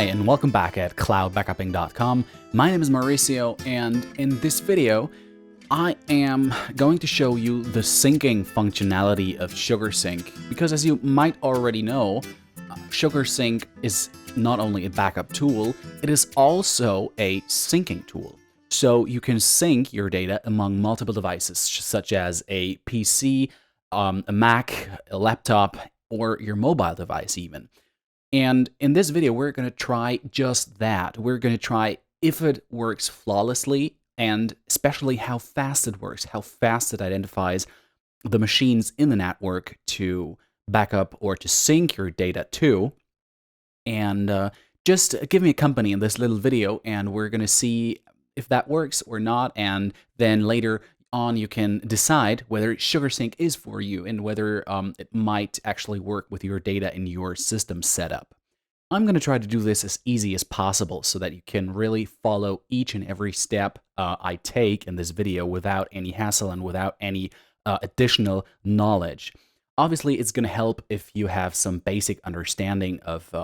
Hi, and welcome back at cloudbackupping.com. My name is Mauricio, and in this video, I am going to show you the syncing functionality of SugarSync, because as you might already know, SugarSync is not only a backup tool, it is also a syncing tool. So you can sync your data among multiple devices, such as a PC, a Mac, a laptop, or your mobile device even. And in this video, we're going to try just that. We're going to try if it works flawlessly, and especially how fast it works, how fast it identifies the machines in the network to back up or to sync your data to. And just give me a company in this little video, and we're going to see if that works or not. And then later on, you can decide whether SugarSync is for you and whether it might actually work with your data in your system setup. I'm going to try to do this as easy as possible so that you can really follow each and every step I take in this video without any hassle and without any additional knowledge. Obviously, it's going to help if you have some basic understanding of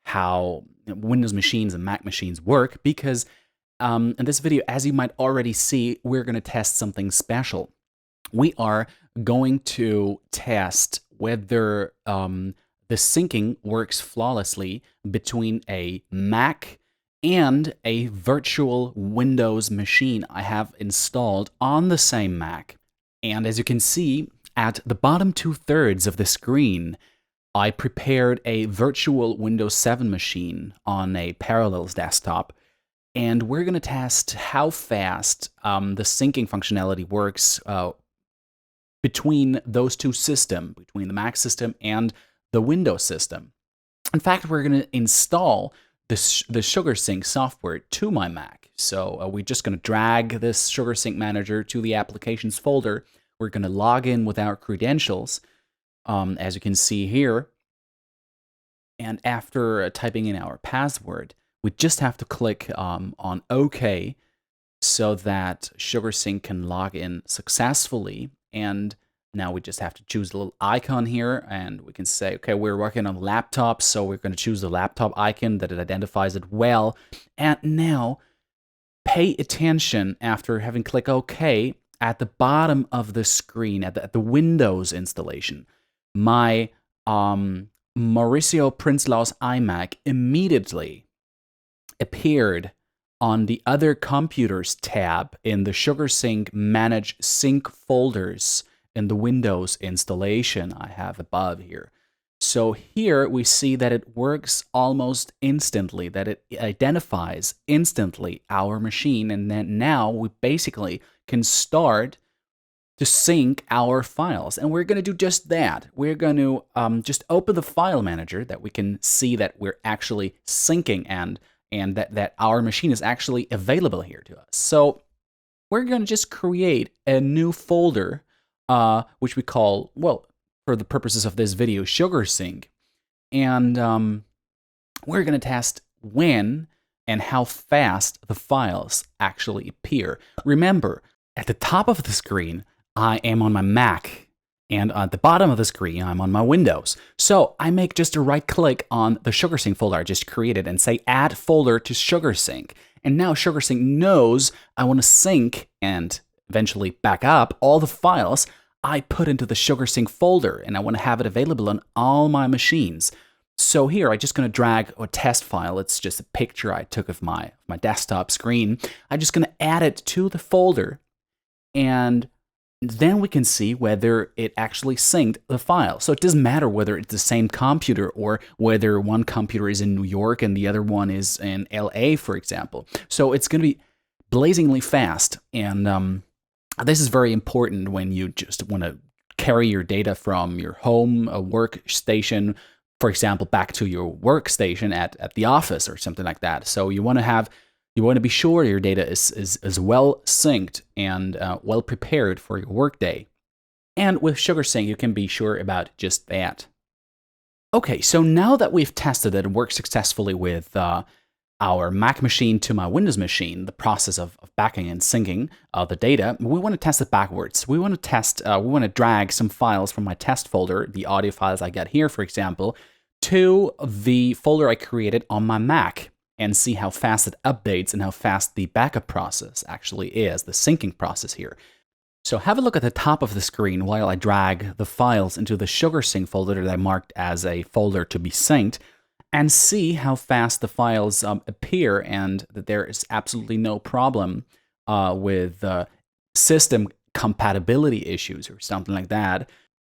how Windows machines and Mac machines work, because in this video, as you might already see, we're going to test something special. We are going to test whether the syncing works flawlessly between a Mac and a virtual Windows machine I have installed on the same Mac. And as you can see, at the bottom 2/3 of the screen, I prepared a virtual Windows 7 machine on a Parallels desktop. And we're going to test how fast the syncing functionality works between those two systems, between the Mac system and the Windows system. In fact, we're going to install the SugarSync software to my Mac. So we're just going to drag this SugarSync manager to the applications folder. We're going to log in with our credentials, as you can see here. And after typing in our password, we just have to click on OK so that SugarSync can log in successfully. And now we just have to choose the little icon here, and we can say, okay, we're working on a laptop, so we're going to choose the laptop icon that it identifies it well. And now pay attention after having clicked OK at the bottom of the screen, at the Windows installation. My Mauricio Prinslau's iMac immediately appeared on the Other Computers tab in the SugarSync Manage Sync folders in the Windows installation I have above here. So here we see that it works almost instantly, that it identifies instantly our machine, and then now we basically can start to sync our files. And we're going to do just that. We're going to just open the file manager that we can see that we're actually syncing and that our machine is actually available here to us. So we're going to just create a new folder, which we call, well, for the purposes of this video, SugarSync. And we're going to test when and how fast the files actually appear. Remember, at the top of the screen, I am on my Mac. And at the bottom of the screen, I'm on my Windows. So I make just a right click on the SugarSync folder I just created and say add folder to SugarSync. And now SugarSync knows I want to sync and eventually back up all the files I put into the SugarSync folder, and I want to have it available on all my machines. So here, I'm just going to drag a test file. It's just a picture I took of my desktop screen. I'm just going to add it to the folder, and then we can see whether it actually synced the file. So it doesn't matter whether it's the same computer or whether one computer is in New York and the other one is in LA, for example. So it's going to be blazingly fast. And this is very important when you just want to carry your data from your home, a workstation, for example, back to your workstation at the office or something like that. So you want to be sure your data is well synced and well prepared for your workday. And with SugarSync, you can be sure about just that. Okay, so now that we've tested it and worked successfully with our Mac machine to my Windows machine, the process of backing and syncing the data, we want to test it backwards. We want to drag some files from my test folder, the audio files I get here, for example, to the folder I created on my Mac and see how fast it updates and how fast the backup process actually is, the syncing process here. So have a look at the top of the screen while I drag the files into the SugarSync folder that I marked as a folder to be synced, and see how fast the files appear and that there is absolutely no problem with system compatibility issues or something like that.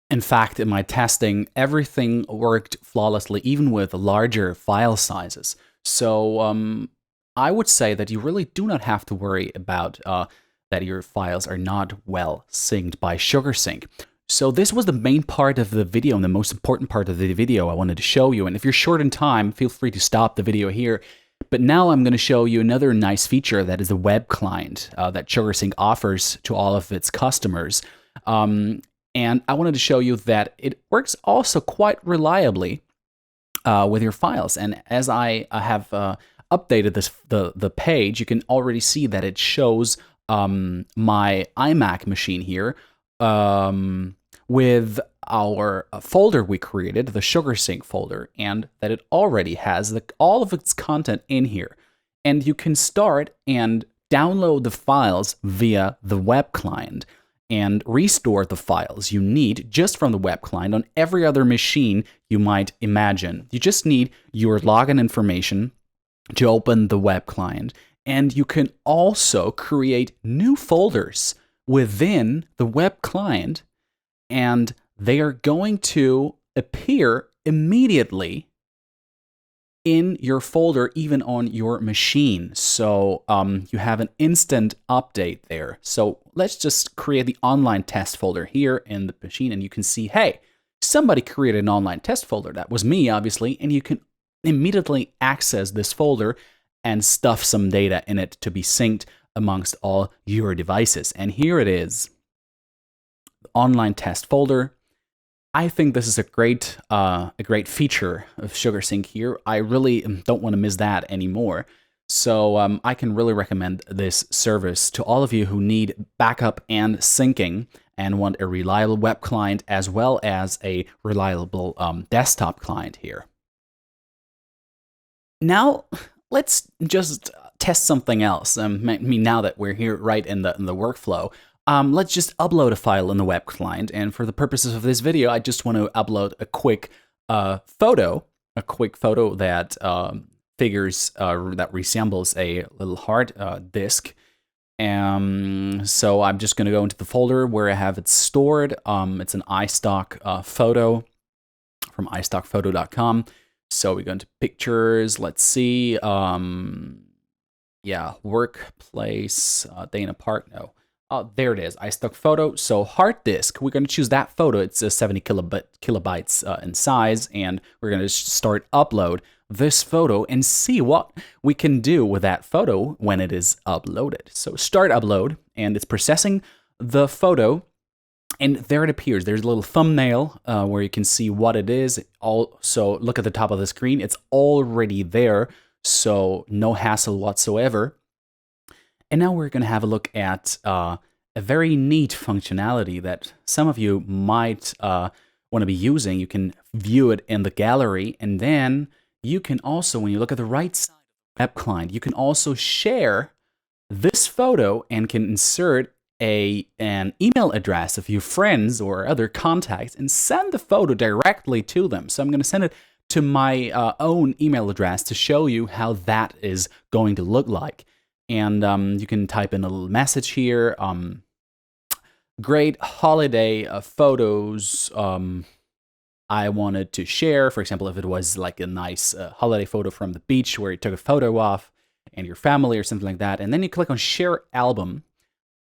In fact, in my testing, everything worked flawlessly, even with larger file sizes. So I would say that you really do not have to worry about that your files are not well synced by SugarSync. So this was the main part of the video and the most important part of the video I wanted to show you. And if you're short in time, feel free to stop the video here. But now I'm going to show you another nice feature that is a web client that SugarSync offers to all of its customers. And I wanted to show you that it works also quite reliably with your files. And as I have updated the page, you can already see that it shows my iMac machine here with our folder we created, the SugarSync folder, and that it already has all of its content in here. And you can start and download the files via the web client and restore the files you need just from the web client on every other machine you might imagine. You just need your login information to open the web client. And you can also create new folders within the web client, and they are going to appear immediately in your folder, even on your machine. So you have an instant update there. So let's just create the online test folder here in the machine, and you can see, hey, somebody created an online test folder. That was me, obviously, and you can immediately access this folder and stuff some data in it to be synced amongst all your devices. And here it is, the online test folder. I think this is a great feature of SugarSync here. I really don't want to miss that anymore. So I can really recommend this service to all of you who need backup and syncing and want a reliable web client as well as a reliable desktop client here. Now, let's just test something else. I mean, now that we're here right in the workflow, let's just upload a file in the web client. And for the purposes of this video, I just want to upload a quick photo that figures that resembles a little hard disk. So I'm just going to go into the folder where I have it stored. It's an iStock photo from iStockPhoto.com. So we go into pictures. Let's see. Yeah, workplace, Dana Park. No. There it is. iStock photo. So hard disk. We're going to choose that photo. It's 70 kilobytes in size, and we're going to start upload this photo and see what we can do with that photo when it is uploaded. So start upload, and it's processing the photo. And there it appears. There's a little thumbnail where you can see what it is. Also, look at the top of the screen. It's already there, so no hassle whatsoever. And now we're going to have a look at a very neat functionality that some of you might want to be using. You can view it in the gallery, and then you can also, when you look at the right side of the web client, you can also share this photo and can insert an email address of your friends or other contacts and send the photo directly to them. So I'm going to send it to my own email address to show you how that is going to look like. And you can type in a little message here. Great holiday photos I wanted to share. For example, if it was like a nice holiday photo from the beach where you took a photo of and your family or something like that. And then you click on Share Album.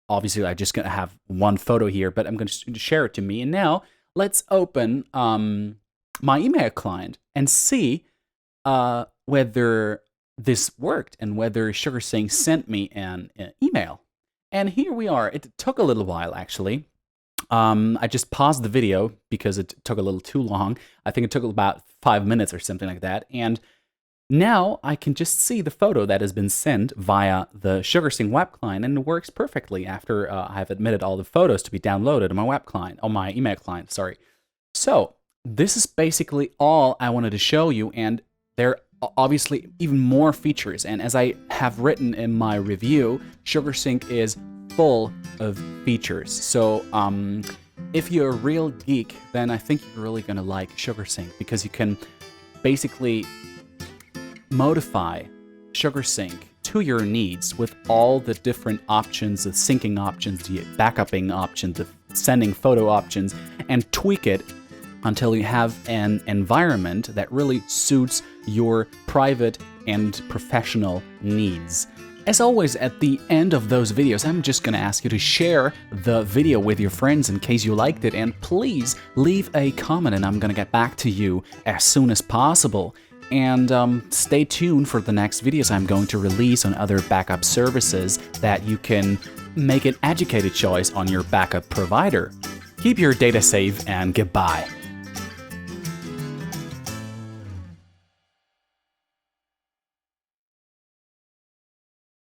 Obviously, I'm just going to have one photo here, but I'm going to share it to me. And now let's open my email client and see whether this worked and whether SugarSync sent me an email. And here we are. It took a little while, actually. I just paused the video because it took a little too long. I think it took about 5 minutes or something like that. And now I can just see the photo that has been sent via the SugarSync web client, and it works perfectly after I've admitted all the photos to be downloaded on my web client, on my email client, sorry. So this is basically all I wanted to show you, and there are obviously even more features. And as I have written in my review, SugarSync is full of features. So if you're a real geek, then I think you're really gonna like SugarSync, because you can basically modify SugarSync to your needs with all the different options, the syncing options, the backupping options, the sending photo options, and tweak it until you have an environment that really suits your private and professional needs. As always, at the end of those videos, I'm just gonna ask you to share the video with your friends in case you liked it, and please leave a comment and I'm gonna get back to you as soon as possible. And stay tuned for the next videos I'm going to release on other backup services that you can make an educated choice on your backup provider. Keep your data safe and goodbye.